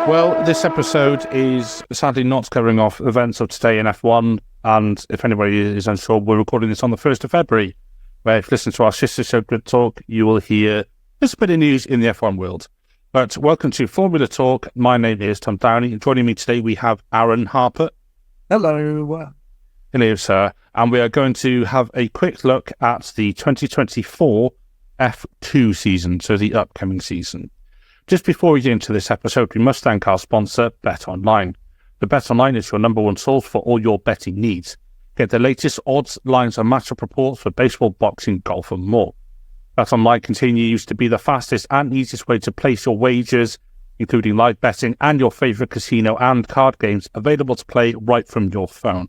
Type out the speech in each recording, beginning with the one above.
Well, this episode is sadly not covering off events of today in F1, and if anybody is unsure, we're recording this on the 1st of February, where if you listen to our sister show Grid Talk, you will hear just a bit of news in the F1 world. But welcome to Formula Talk. My name is Tom Downey, and joining me today we have Aaron Harper. Hello. Hello, sir. And we are going to have a quick look at the 2024 F2 season, so the upcoming season. Just before we get into this episode, we must thank our sponsor, BetOnline. The BetOnline is your number one source for all your betting needs. Get the latest odds, lines, and matchup reports for baseball, boxing, golf, and more. BetOnline continues to be the fastest and easiest way to place your wagers, including live betting and your favourite casino and card games available to play right from your phone.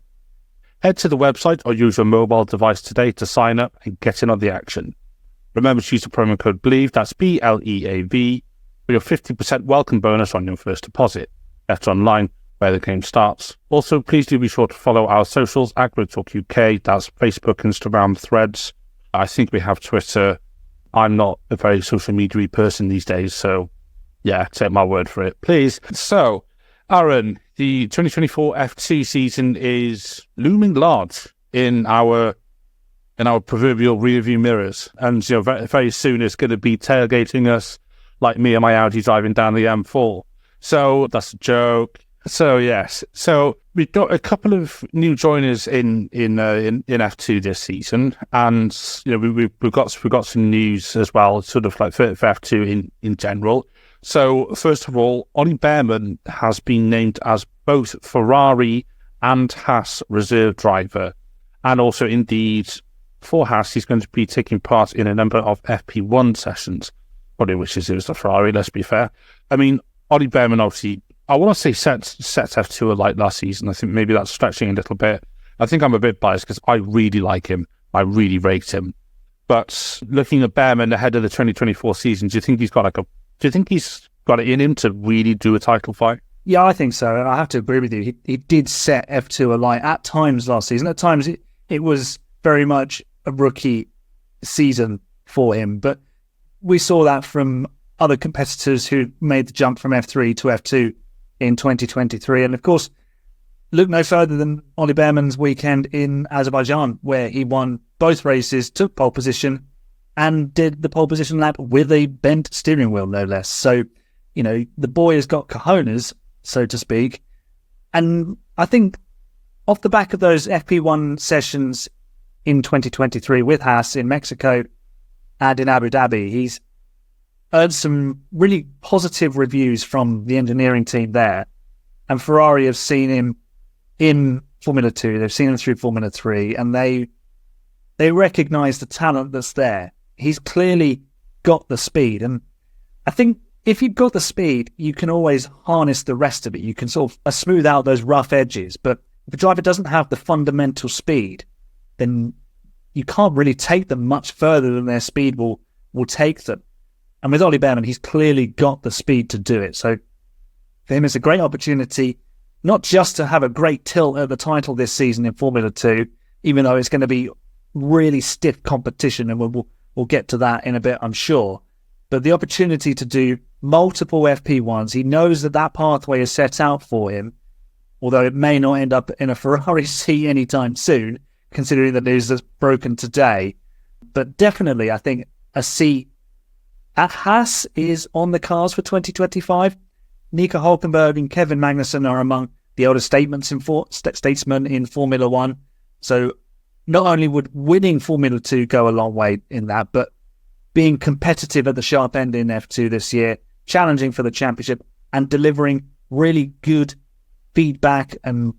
Head to the website or use your mobile device today to sign up and get in on the action. Remember to use the promo code BLEAV, that's BLEAV, for your 50% welcome bonus on your first deposit. Bet Online, where the game starts. Also, please do be sure to follow our socials at Grid Talk UK. That's Facebook, Instagram, Threads. I think we have Twitter. I'm not a very social media person these days, so yeah, take my word for it, please. So, Aaron, the 2024 F2 season is looming large in our proverbial rearview mirrors, and very, very soon it's going to be tailgating us like me and my Audi driving down the M4. So that's a joke. So yes, so we've got a couple of new joiners in F2 this season, and we've got some news as well, sort of like for F2 in general. So first of all, Ollie Behrman has been named as both Ferrari and Haas reserve driver, and also indeed for Haas he's going to be taking part in a number of FP1 sessions. Probably wishes it was the Ferrari, let's be fair. I mean, Ollie Behrman obviously, I want to say set F2 alight last season. I think maybe that's stretching a little bit. I think I'm a bit biased because I really like him. I really rate him. But looking at Behrman ahead of the 2024 season, do you think he's got it in him to really do a title fight? Yeah, I think so. I have to agree with you. He did set F2 alight at times last season. At times it was very much a rookie season for him, but we saw that from other competitors who made the jump from F3 to F2 in 2023. And of course, look no further than Ollie Behrman's weekend in Azerbaijan, where he won both races, took pole position, and did the pole position lap with a bent steering wheel, no less. So, the boy has got cojones, so to speak. And I think off the back of those FP1 sessions in 2023 with Haas in Mexico and in Abu Dhabi, he's earned some really positive reviews from the engineering team there. And Ferrari have seen him in Formula 2, they've seen him through Formula 3, and they recognise the talent that's there. He's clearly got the speed. And I think if you've got the speed, you can always harness the rest of it. You can sort of smooth out those rough edges. But if a driver doesn't have the fundamental speed, then you can't really take them much further than their speed will take them. And with Ollie Behrman, he's clearly got the speed to do it. So for him, it's a great opportunity, not just to have a great tilt at the title this season in Formula 2, even though it's going to be really stiff competition, and we'll get to that in a bit, I'm sure. But the opportunity to do multiple FP1s, he knows that pathway is set out for him, although it may not end up in a Ferrari seat anytime soon, considering the news that's broken today. But definitely, I think a seat at Haas is on the cards for 2025. Nico Hülkenberg and Kevin Magnussen are among the older statesmen in Formula 1. So not only would winning Formula 2 go a long way in that, but being competitive at the sharp end in F2 this year, challenging for the championship and delivering really good feedback and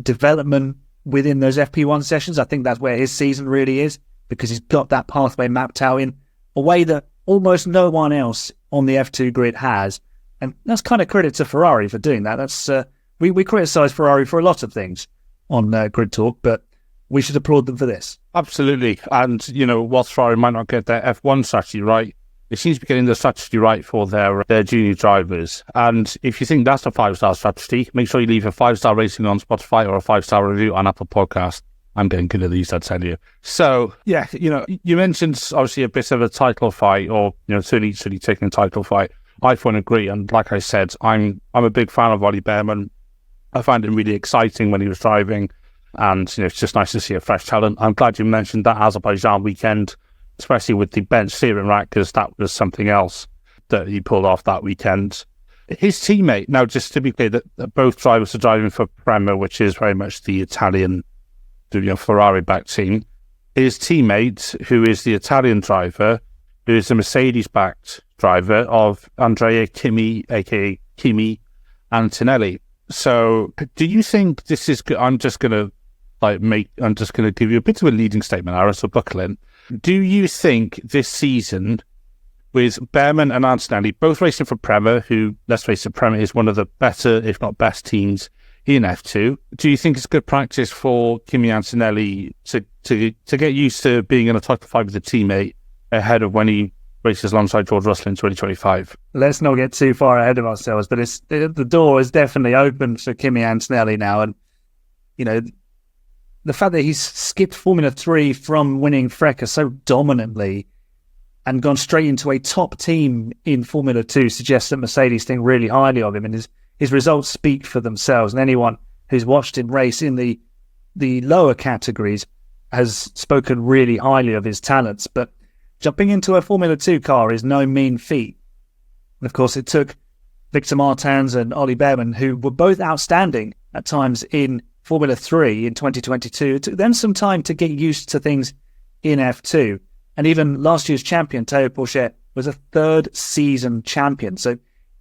development within those FP1 sessions. I think that's where his season really is, because he's got that pathway mapped out in a way that almost no one else on the F2 grid has. And that's kind of credit to Ferrari for doing that. That's we criticise Ferrari for a lot of things on Grid Talk, but we should applaud them for this. Absolutely. And, whilst Ferrari might not get their F1 strategy right, it seems to be getting the strategy right for their junior drivers. And if you think that's a 5-star strategy, make sure you leave a 5-star rating on Spotify or a 5-star review on Apple Podcasts. I'm getting good at these, I'd tell you. So, yeah, you mentioned obviously a bit of a title fight, or, certainly taking a title fight. I fully agree. And like I said, I'm a big fan of Ollie Behrman. I find him really exciting when he was driving. And, it's just nice to see a fresh talent. I'm glad you mentioned that Azerbaijan weekend, especially with the bench steering rack, because that was something else that he pulled off that weekend. His teammate, now just to be clear, that both drivers are driving for Prema, which is very much the Italian, Ferrari-backed team. His teammate, who is the Italian driver, who is the Mercedes-backed driver of Andrea Kimi, aka Kimi Antonelli. So, do you think this is? I'm just going to give you a bit of a leading statement, Aaron. So buckle in. Do you think this season, with Behrman and Antonelli both racing for Prema, who, let's face it, Prema is one of the better, if not best, teams in F2. Do you think it's good practice for Kimi Antonelli to get used to being in a Title 5 with a teammate ahead of when he races alongside George Russell in 2025? Let's not get too far ahead of ourselves, but the door is definitely open for Kimi Antonelli now. And, the fact that he's skipped Formula 3 from winning FRECA so dominantly and gone straight into a top team in Formula 2 suggests that Mercedes think really highly of him, and his results speak for themselves. And anyone who's watched him race in the lower categories has spoken really highly of his talents. But jumping into a Formula 2 car is no mean feat. And of course, it took Victor Martins and Ollie Behrman, who were both outstanding at times in Formula 3 in 2022. It took them some time to get used to things in F2. And even last year's champion, Théo Pourchaire, was a third season champion. So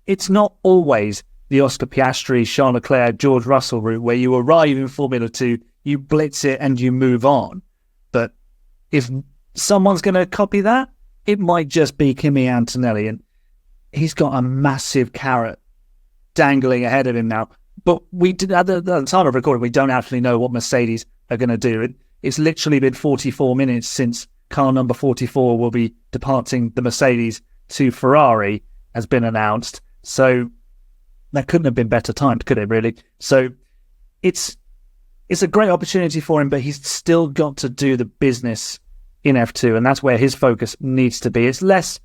it's not always the Oscar Piastri, Charles Leclerc, George Russell route where you arrive in Formula 2, you blitz it and you move on. But if someone's going to copy that, it might just be Kimi Antonelli. And he's got a massive carrot dangling ahead of him now. But at the time of recording, we don't actually know what Mercedes are going to do. It's literally been 44 minutes since car number 44 will be departing the Mercedes to Ferrari, has been announced. So that couldn't have been better timed, could it really? So it's a great opportunity for him, but he's still got to do the business in F2, and that's where his focus needs to be. It's less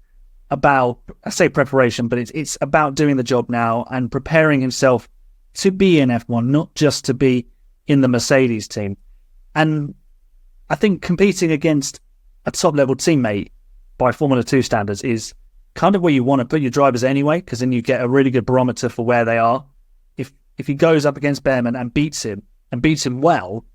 about, I say preparation, but it's about doing the job now and preparing himself to be in F1, not just to be in the Mercedes team. And I think competing against a top-level teammate by Formula 2 standards is kind of where you want to put your drivers anyway, because then you get a really good barometer for where they are. If he goes up against Behrman and beats him well,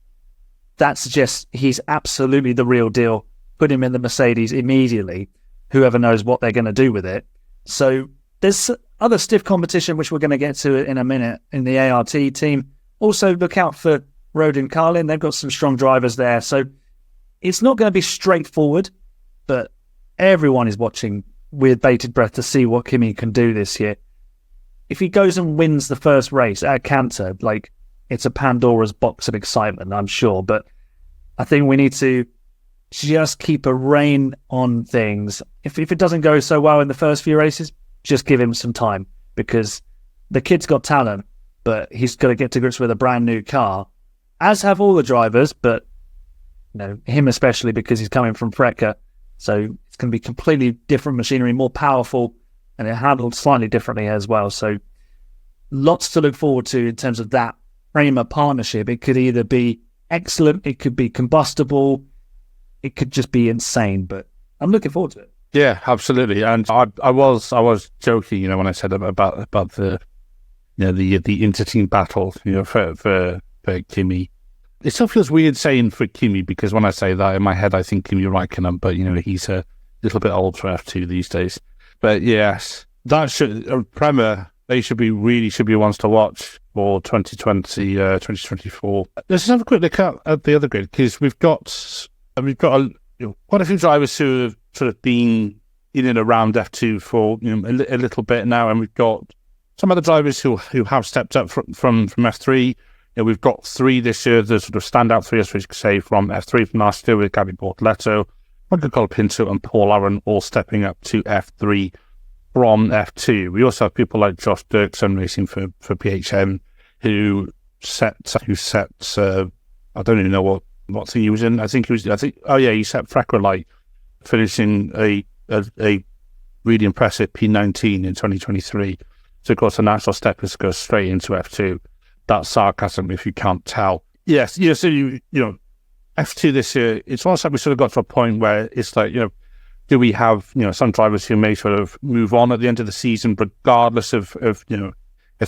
that suggests he's absolutely the real deal. Put him in the Mercedes immediately. Whoever knows what they're going to do with it. So there's other stiff competition, which we're going to get to in a minute, in the ART team. Also, look out for Rodin Carlin. They've got some strong drivers there. So it's not going to be straightforward, but everyone is watching with bated breath to see what Kimi can do this year. If he goes and wins the first race at Cantor, it's a Pandora's box of excitement, I'm sure. But I think we need to just keep a rein on things. If it doesn't go so well in the first few races, just give him some time, because the kid's got talent, but he's got to get to grips with a brand new car, as have all the drivers, but him especially, because he's coming from FRECA. So it's going to be completely different machinery, more powerful, and it handled slightly differently as well. So lots to look forward to in terms of that Prema partnership. It could either be excellent, it could be combustible, it could just be insane, but I'm looking forward to it. Yeah, absolutely. And I was joking, when I said about the the inter-team battle, for Kimi. It still feels weird saying for Kimi, because when I say that in my head, I think Kimi Räikkönen, but he's a little bit old for F2 these days. But yes, that Prema, they should be ones to watch for 2020, 2024. Let's just have a quick look at the other grid, because we've got quite a few drivers who have sort of been in and around F2 for a little bit now, and we've got some other drivers who have stepped up from F3. We've got three this year, the sort of standout three, as we could say, from F3 from last year, with Gabby Bortoleto, Michael Colapinto, and Paul Aaron all stepping up to F3 from F2. We also have people like Josh Dirksen racing for PHM, who set I don't even know what thing he was in. He set FRECA Light, finishing a really impressive P19 in 2023. So, of course, the natural step is to go straight into F2. That's sarcasm if you can't tell. Yes, so F2 this year, it's almost like we sort of got to a point where it's like, do we have, some drivers who may sort of move on at the end of the season, regardless of if they're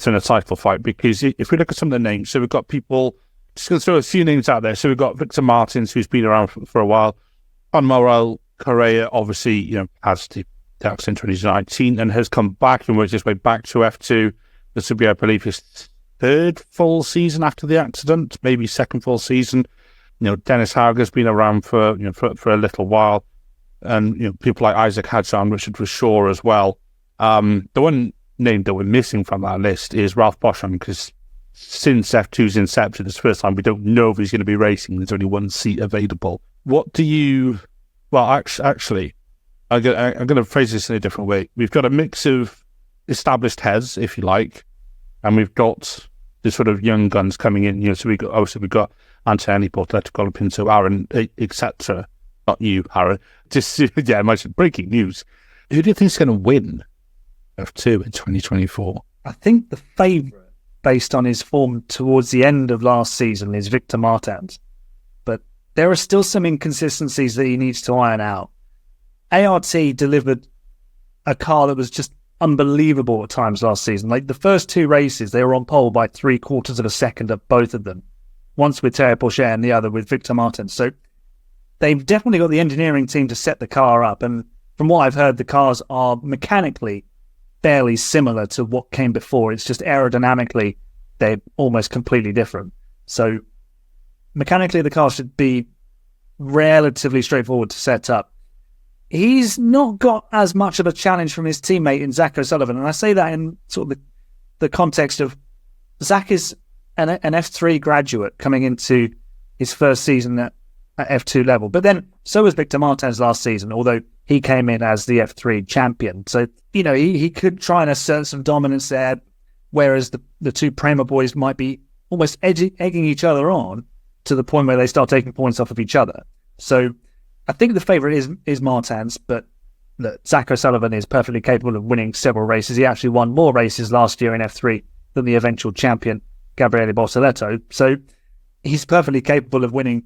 in a title fight? Because if we look at some of the names, so we've got people, just going to throw a few names out there. So we've got Victor Martins, who's been around for a while. Manuel Correa, obviously, has the accident in 2019 and has come back and worked his way back to F2. This will be, I believe, his third full season after the accident, maybe second full season. Dennis Hauger's been around for a little while, and people like Isaac Hadjar, Richard Rashaw as well. The one name that we're missing from that list is Ralph Boschung, because since F2's inception, it's the first time we don't know if he's going to be racing. There's only one seat available. What do you? Well, actually, I'm going to phrase this in a different way. We've got a mix of established heads, if you like, and we've got the sort of young guns coming in. So we've got Anthony Portletto, Colapinto, Aaron, etc. Not you, Aaron. Just imagine breaking news. Who do you think is going to win F2 in 2024? I think the favourite, based on his form towards the end of last season, is Victor Martins. But there are still some inconsistencies that he needs to iron out. ART delivered a car that was just unbelievable at times last season. Like the first two races, they were on pole by 3/4 of a second at both of them. Once with Théo Pourchaire and the other with Victor Martins. So they've definitely got the engineering team to set the car up. And from what I've heard, the cars are mechanically fairly similar to what came before. It's just aerodynamically, they're almost completely different. So mechanically, the car should be relatively straightforward to set up. He's not got as much of a challenge from his teammate in Zach O'Sullivan. And I say that in sort of the context of Zach is an F3 graduate coming into his first season at F2 level. But then so was Victor Martins last season, although he came in as the F3 champion. So, he could try and assert some dominance there, whereas the two Prema boys might be almost egging each other on to the point where they start taking points off of each other. So I think the favourite is Martins, but look, Zach O'Sullivan is perfectly capable of winning several races. He actually won more races last year in F3 than the eventual champion, Gabriele Bortoletto. So he's perfectly capable of winning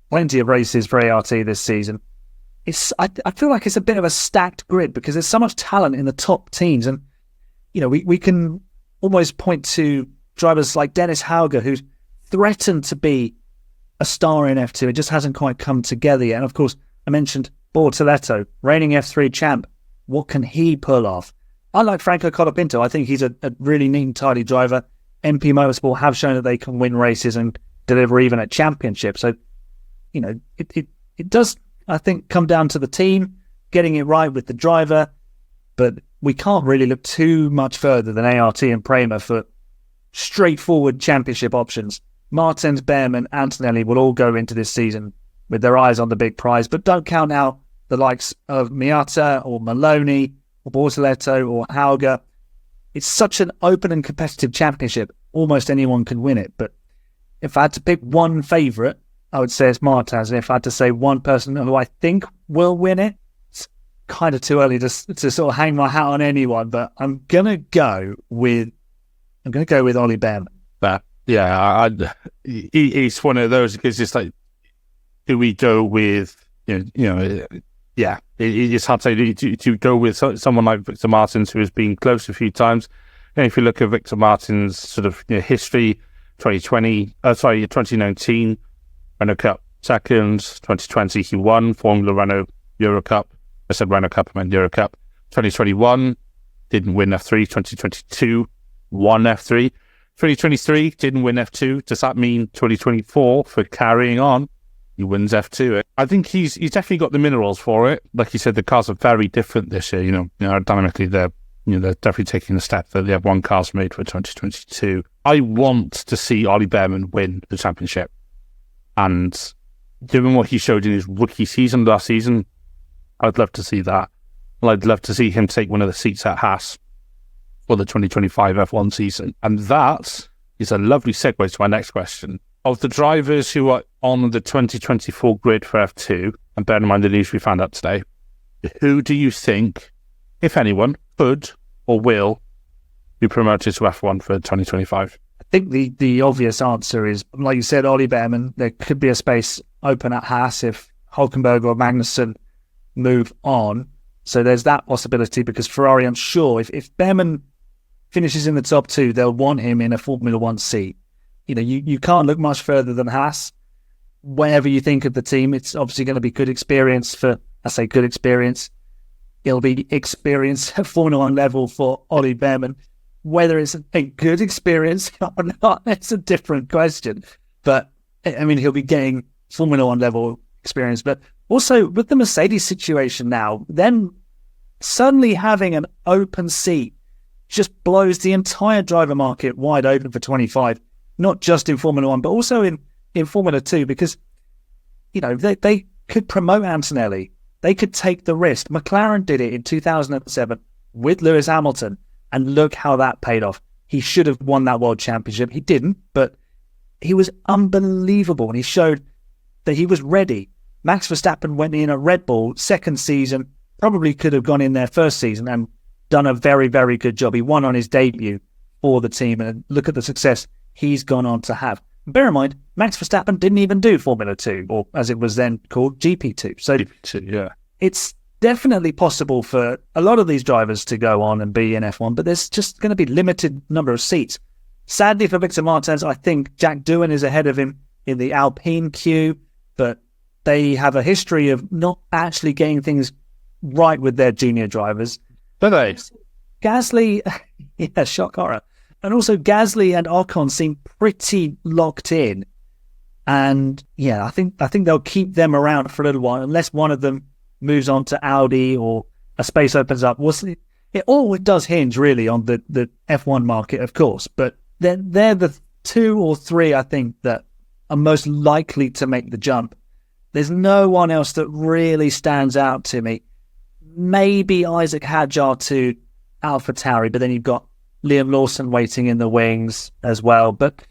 plenty of races for ART this season. I feel like it's a bit of a stacked grid because there's so much talent in the top teams. And, we can almost point to drivers like Dennis Hauger, who's threatened to be a star in F2. It just hasn't quite come together yet. And of course, I mentioned Bortoletto, reigning F3 champ. What can he pull off? Unlike Franco Colapinto, I think he's a really neat and tidy driver. MP Motorsport have shown that they can win races and deliver even at championships. So, it does, I think, come down to the team, getting it right with the driver. But we can't really look too much further than ART and Prema for straightforward championship options. Martins, Behrman, Antonelli will all go into this season with their eyes on the big prize, but don't count out the likes of Miata or Maloney or Bortoletto or Hauger. It's such an open and competitive championship. Almost anyone can win it. But if I had to pick one favourite, I would say it's Martins. And if I had to say one person who I think will win it, it's kind of too early to sort of hang my hat on anyone. But I'm gonna go with Ollie Behrman. Yeah, he's one of those because it's like, do we go with it's hard to say. Do you go with someone like Victor Martins, who has been close a few times? And if you look at Victor Martins' sort of history, 2019 Renault Cup second, 2020 he won Formula Renault Euro Cup. I said Renault Cup, I meant Euro Cup. 2021 didn't win F3. 2022 won F3. 2023 didn't win F2. Does that mean 2024 for carrying on? He wins F2. I think he's definitely got the minerals for it. Like you said, the cars are very different this year. Dynamically, they're definitely taking the step that the F1 cars made for 2022. I want to see Ollie Behrman win the championship, and given what he showed in his rookie season last season, I'd love to see that. I'd love to see him take one of the seats at Haas for the 2025 F1 season. And that is a lovely segue to my next question. Of the drivers who are on the 2024 grid for F2, and bear in mind the news we found out today, who do you think if anyone, could or will be promoted to F1 for 2025? I think the obvious answer is, like you said, Ollie Behrman. There could be a space open at Haas if Hülkenberg or Magnussen move on. So there's that possibility, because Ferrari, I'm sure, if Behrman finishes in the top 2, they'll want him in a Formula One seat. You can't look much further than Haas. Whenever you think of the team, it's obviously going to be good experience good experience. It'll be experience at Formula One level for Ollie Behrman. Whether it's a good experience or not, it's a different question. But, I mean, he'll be getting Formula One level experience. But also, with the Mercedes situation now, then suddenly having an open seat just blows the entire driver market wide open for 25, not just in Formula One, but also in Formula 2, because, they could promote Antonelli. They could take the risk. McLaren did it in 2007 with Lewis Hamilton, and look how that paid off. He should have won that world championship. He didn't, but he was unbelievable, and he showed that he was ready. Max Verstappen went in at Red Bull second season, probably could have gone in there first season and done a very, very good job. He won on his debut for the team, and look at the success he's gone on to have. Bear in mind, Max Verstappen didn't even do Formula 2, or as it was then called, GP2. So GP2, yeah. It's definitely possible for a lot of these drivers to go on and be in F1, but there's just going to be limited number of seats. Sadly for Victor Martins, I think Jack Doohan is ahead of him in the Alpine queue, but they have a history of not actually getting things right with their junior drivers. Do they? Gasly, yeah, shock horror. And also Gasly and Ocon seem pretty locked in. And yeah, I think they'll keep them around for a little while, unless one of them moves on to Audi or a space opens up. It all does hinge really on the F1 market, of course, but they're the 2 or 3, I think, that are most likely to make the jump. There's no one else that really stands out to me. Maybe Isaac Hadjar to AlphaTauri, but then you've got Liam Lawson waiting in the wings as well. But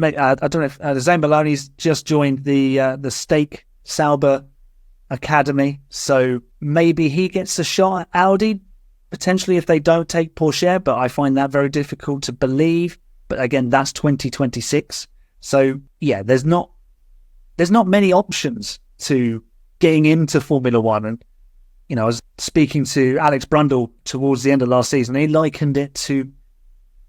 I don't know if Zane Maloney's just joined the Stake Sauber Academy, so maybe he gets a shot at Audi, potentially, if they don't take Porsche, but I find that very difficult to believe. But again, that's 2026. So yeah, there's not many options to getting into Formula One. And, I was speaking to Alex Brundle towards the end of last season. He likened it to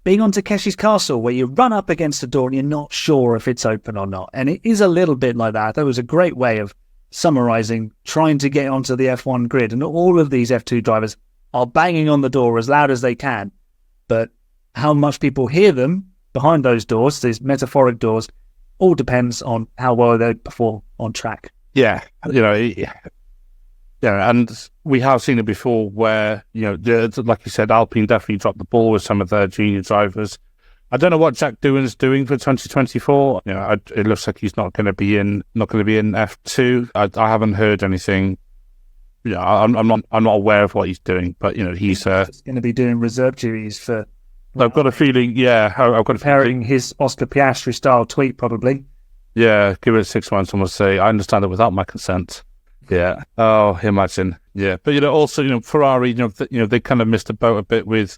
being on Takeshi's Castle, where you run up against a door and you're not sure if it's open or not. And it is a little bit like that. That was a great way of summarizing trying to get onto the F1 grid. And all of these F2 drivers are banging on the door as loud as they can. But how much people hear them behind those doors, these metaphoric doors, all depends on how well they perform on track. Yeah, and we have seen it before where, like you said, Alpine definitely dropped the ball with some of their junior drivers. I don't know what Jack Doohan's doing for 2024. It looks like he's not going to be in F2. I haven't heard anything. I'm not aware of what he's doing, but he's going to be doing reserve duties for. I've got a feeling. Yeah, I've got a feeling his Oscar Piastri style tweet probably. Yeah, give it 6 months and we'll say, I understand it without my consent. Yeah. Oh, imagine. Yeah. But, also, Ferrari, they kind of missed the boat a bit with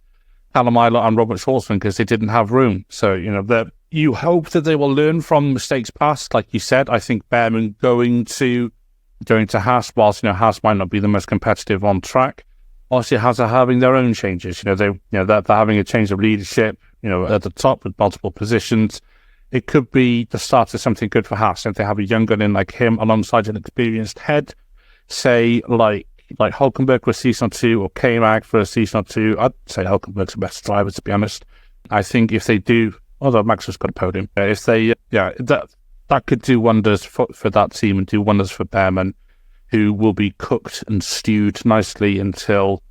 Callum Ilott and Robert Schwartzman because they didn't have room. So, you hope that they will learn from mistakes past. Like you said, I think Behrman going to Haas, whilst, Haas might not be the most competitive on track, obviously Haas are having their own changes. They're having a change of leadership, at the top with multiple positions. It could be the start of something good for Haas if they have a young gun in like him alongside an experienced head, say like Hülkenberg for a season or 2 or K-Mag for a season or 2. I'd say Hülkenberg's the best driver, to be honest. I think if they do, although Max has got a podium, if they, that could do wonders for that team and do wonders for Behrman, who will be cooked and stewed nicely until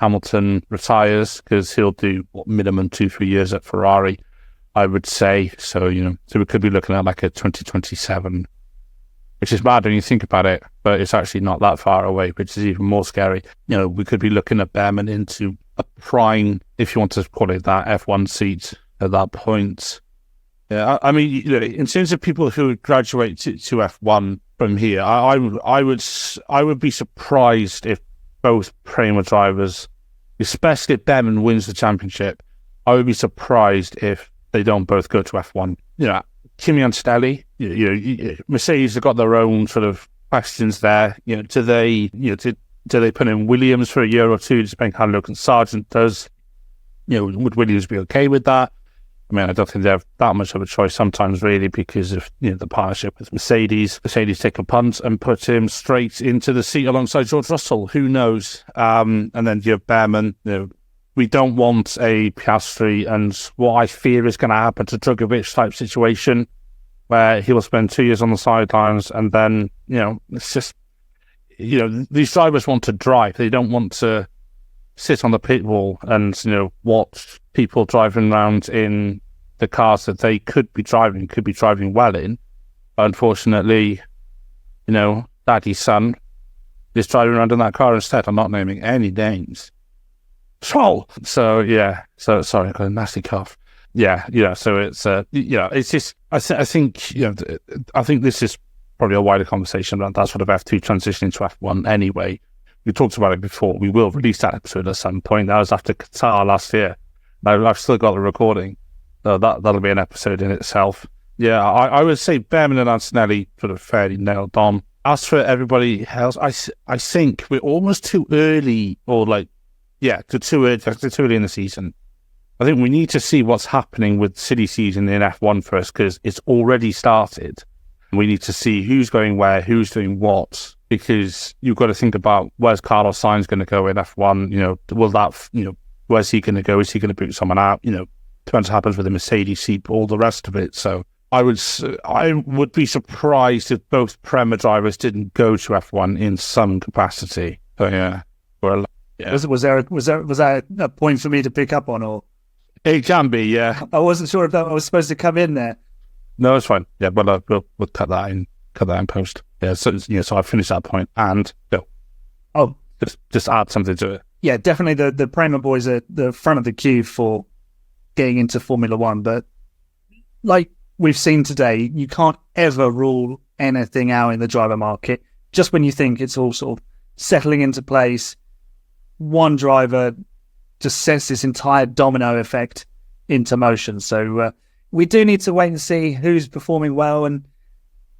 Hamilton retires, because he'll do minimum 2-3 years at Ferrari, I would say. So, so we could be looking at like a 2027, which is bad when you think about it, but it's actually not that far away, which is even more scary. We could be looking at Behrman into a prime, if you want to call it that, F1 seat at that point. Yeah, I mean, in terms of people who graduate to F1 from here, I would be surprised if both Prema drivers especially if Behrman wins the championship, I would be surprised if they don't both go to F1. Kimi and Stelly, Mercedes have got their own sort of questions there. Do they put in Williams for a year or two, depending on how Logan Sargent does? Would Williams be okay with that? I mean, I don't think they have that much of a choice sometimes, really, because of the partnership with Mercedes. Mercedes take a punt and put him straight into the seat alongside George Russell. Who knows? And then you have Behrman. We don't want a Piastri and what I fear is going to happen to Drugovich type situation, where he will spend 2 years on the sidelines, and then it's just these drivers want to drive. They don't want to sit on the pit wall and watch people driving around in the cars that they could be driving well in. But unfortunately, Daddy's son is driving around in that car instead. I'm not naming any names. So sorry, I got a nasty cough. So it's it's just I think this is probably a wider conversation around that sort of F2 transition into F1 anyway. We talked about it before. We will release that episode at some point. That was after Qatar last year. I've still got the recording. So that'll be an episode in itself. Yeah, I would say Behrman and Antonelli sort of fairly nailed on. As for everybody else, I think we're almost too early, too early in the season. I think we need to see what's happening with silly season in F1 first, because it's already started. We need to see who's going where, who's doing what, because you've got to think about where's Carlos Sainz going to go in F1. Where's he going to go? Is he going to boot someone out? Depends what happens with the Mercedes seat, all the rest of it. So I would be surprised if both Prema drivers didn't go to F1 in some capacity. So Was that a point for me to pick up on, or it can be? Yeah, I wasn't sure if that was supposed to come in there. No, it's fine. Yeah, but we'll cut that in post. Yeah, so I finished that point, and just add something to it. Yeah, definitely the Prema boys are the front of the queue for getting into Formula One, but like we've seen today, you can't ever rule anything out in the driver market. Just when you think it's all sort of settling into place, one driver just sets this entire domino effect into motion. So we do need to wait and see who's performing well, and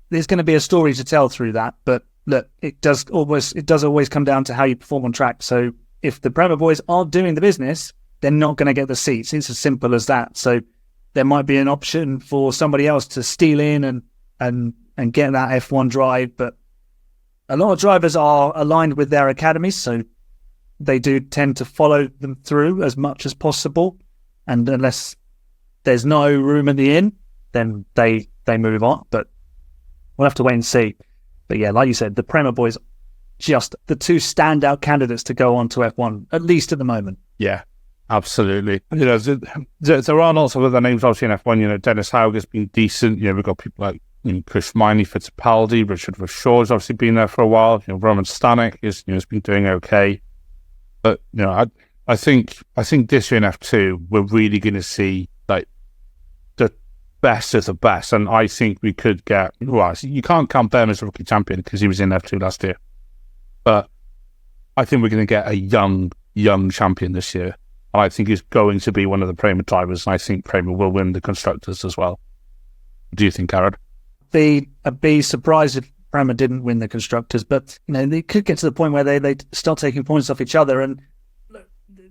there's going to be a story to tell through that. But look, it does always come down to how you perform on track. So if the Prema boys aren't doing the business, they're not going to get the seats. It's as simple as that. So there might be an option for somebody else to steal in and get that F1 drive. But a lot of drivers are aligned with their academies, so they do tend to follow them through as much as possible. And unless there's no room in the inn, then they move on. But we'll have to wait and see. But yeah, like you said, the Prema boys, just the two standout candidates to go on to F1, at least at the moment. Yeah, absolutely. There are lots of other names obviously in F1. Dennis Hauger's has been decent. We've got people like Chris Miney, Fittipaldi, Richard Verschoor's obviously been there for a while. Roman Stanek has been doing okay. But I think this year in F2 we're really going to see like the best of the best, and I think we could get. Well, you can't count Behrman as a rookie champion because he was in F2 last year, but I think we're going to get a young champion this year, and I think he's going to be one of the Prema drivers, and I think Prema will win the constructors as well. What do you think, Aaron? I'd be surprised if Prema didn't win the constructors, but they could get to the point where they start taking points off each other, and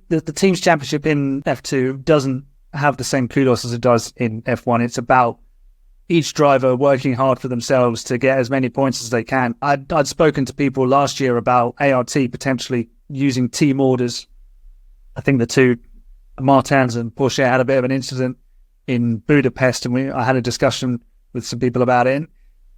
the team's championship in F2 doesn't have the same kudos as it does in F1. It's about each driver working hard for themselves to get as many points as they can. I'd spoken to people last year about ART potentially using team orders. I think the two, Martins and Porsche, had a bit of an incident in Budapest, and I had a discussion with some people about it. And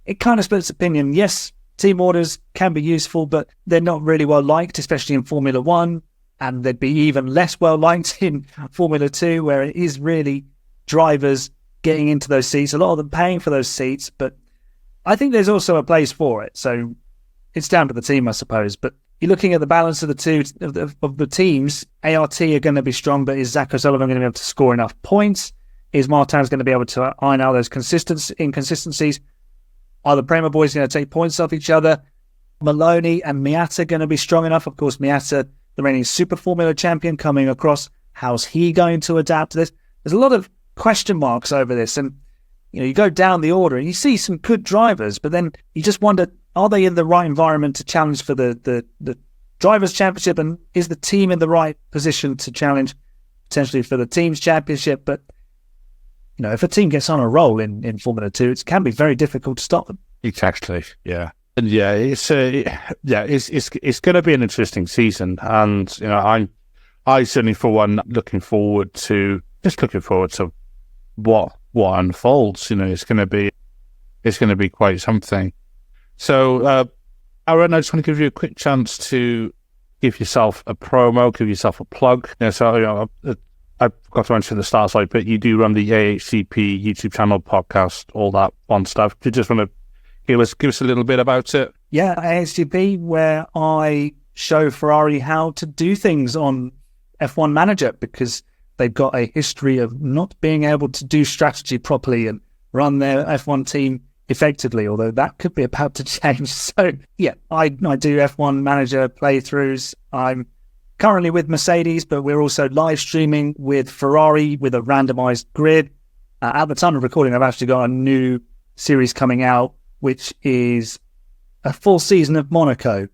it kind of splits opinion. Yes, team orders can be useful, but they're not really well liked, especially in Formula One, and they'd be even less well liked in Formula 2, where it is really drivers getting into those seats, a lot of them paying for those seats. But I think there's also a place for it. So it's down to the team, I suppose. But you're looking at the balance of the two of the teams. ART are going to be strong, but is Zach O'Sullivan going to be able to score enough points? Is Martin's going to be able to iron out those inconsistencies? Are the Prema boys going to take points off each other? Maloney and Miata going to be strong enough? Of course, Miata the reigning Super Formula champion, coming across. How's he going to adapt to this? There's a lot of question marks over this. And, you go down the order and you see some good drivers, but then you just wonder, are they in the right environment to challenge for the Drivers' Championship? And is the team in the right position to challenge potentially for the Team's Championship? But, if a team gets on a roll in Formula 2, it can be very difficult to stop them. Exactly, yeah. And it's going to be an interesting season. And, I certainly, for one, looking forward to what unfolds. It's going to be quite something. So, Aaron, I just want to give you a quick chance to give yourself a promo, give yourself a plug. So, I forgot to mention the start side, but you do run the AHCP YouTube channel, podcast, all that fun stuff. Do you just want to give us a little bit about it? Yeah, AHCP, where I show Ferrari how to do things on F1 Manager, because they've got a history of not being able to do strategy properly and run their F1 team effectively, although that could be about to change. So, yeah, I do F1 Manager playthroughs. I'm currently with Mercedes, but we're also live streaming with Ferrari with a randomized grid. At the time of recording, I've actually got a new series coming out, which is a full season of Monaco,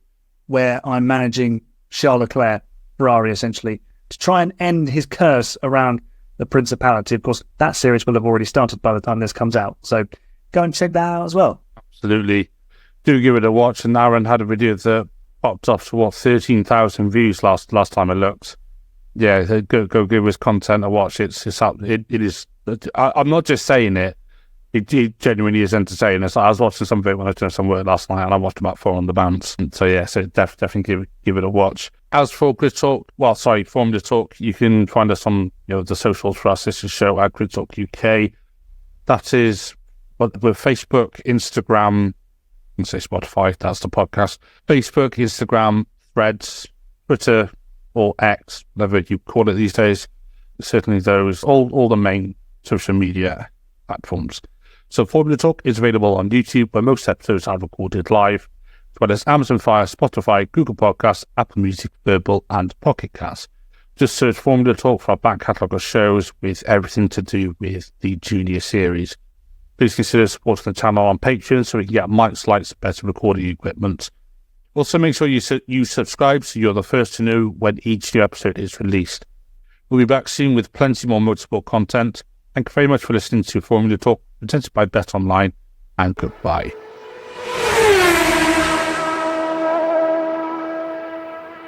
where I'm managing Charles Leclerc, Ferrari, essentially, to try and end his curse around the Principality. Of course, that series will have already started by the time this comes out. So go and check that out as well. Absolutely. Do give it a watch. And Aaron had a video that popped off to 13,000 views last time I looked. Yeah, go give us content a watch. It's up. It is. I'm not just saying it. It genuinely is entertaining. I was watching some of it when I was doing some work last night, and I watched about 4 on the bounce. So yeah, so definitely give it a watch. As for Grid Talk, Formula Talk, you can find us on the socials for our sister show at Grid Talk UK. That is with Facebook, Instagram, and say Spotify. That's the podcast. Facebook, Instagram, Threads, Twitter, or X, whatever you call it these days. Certainly those, all the main social media platforms. So Formula Talk is available on YouTube, where most episodes are recorded live, as well as Amazon Fire, Spotify, Google Podcasts, Apple Music, Verbal, and Pocket Casts. Just search Formula Talk for our back catalogue of shows with everything to do with the Junior Series. Please consider supporting the channel on Patreon so we can get mics, lights, better recording equipment. Also, make sure you subscribe so you're the first to know when each new episode is released. We'll be back soon with plenty more motorsport content. Thank you very much for listening to Formula Talk, presented by Bet Online, and goodbye.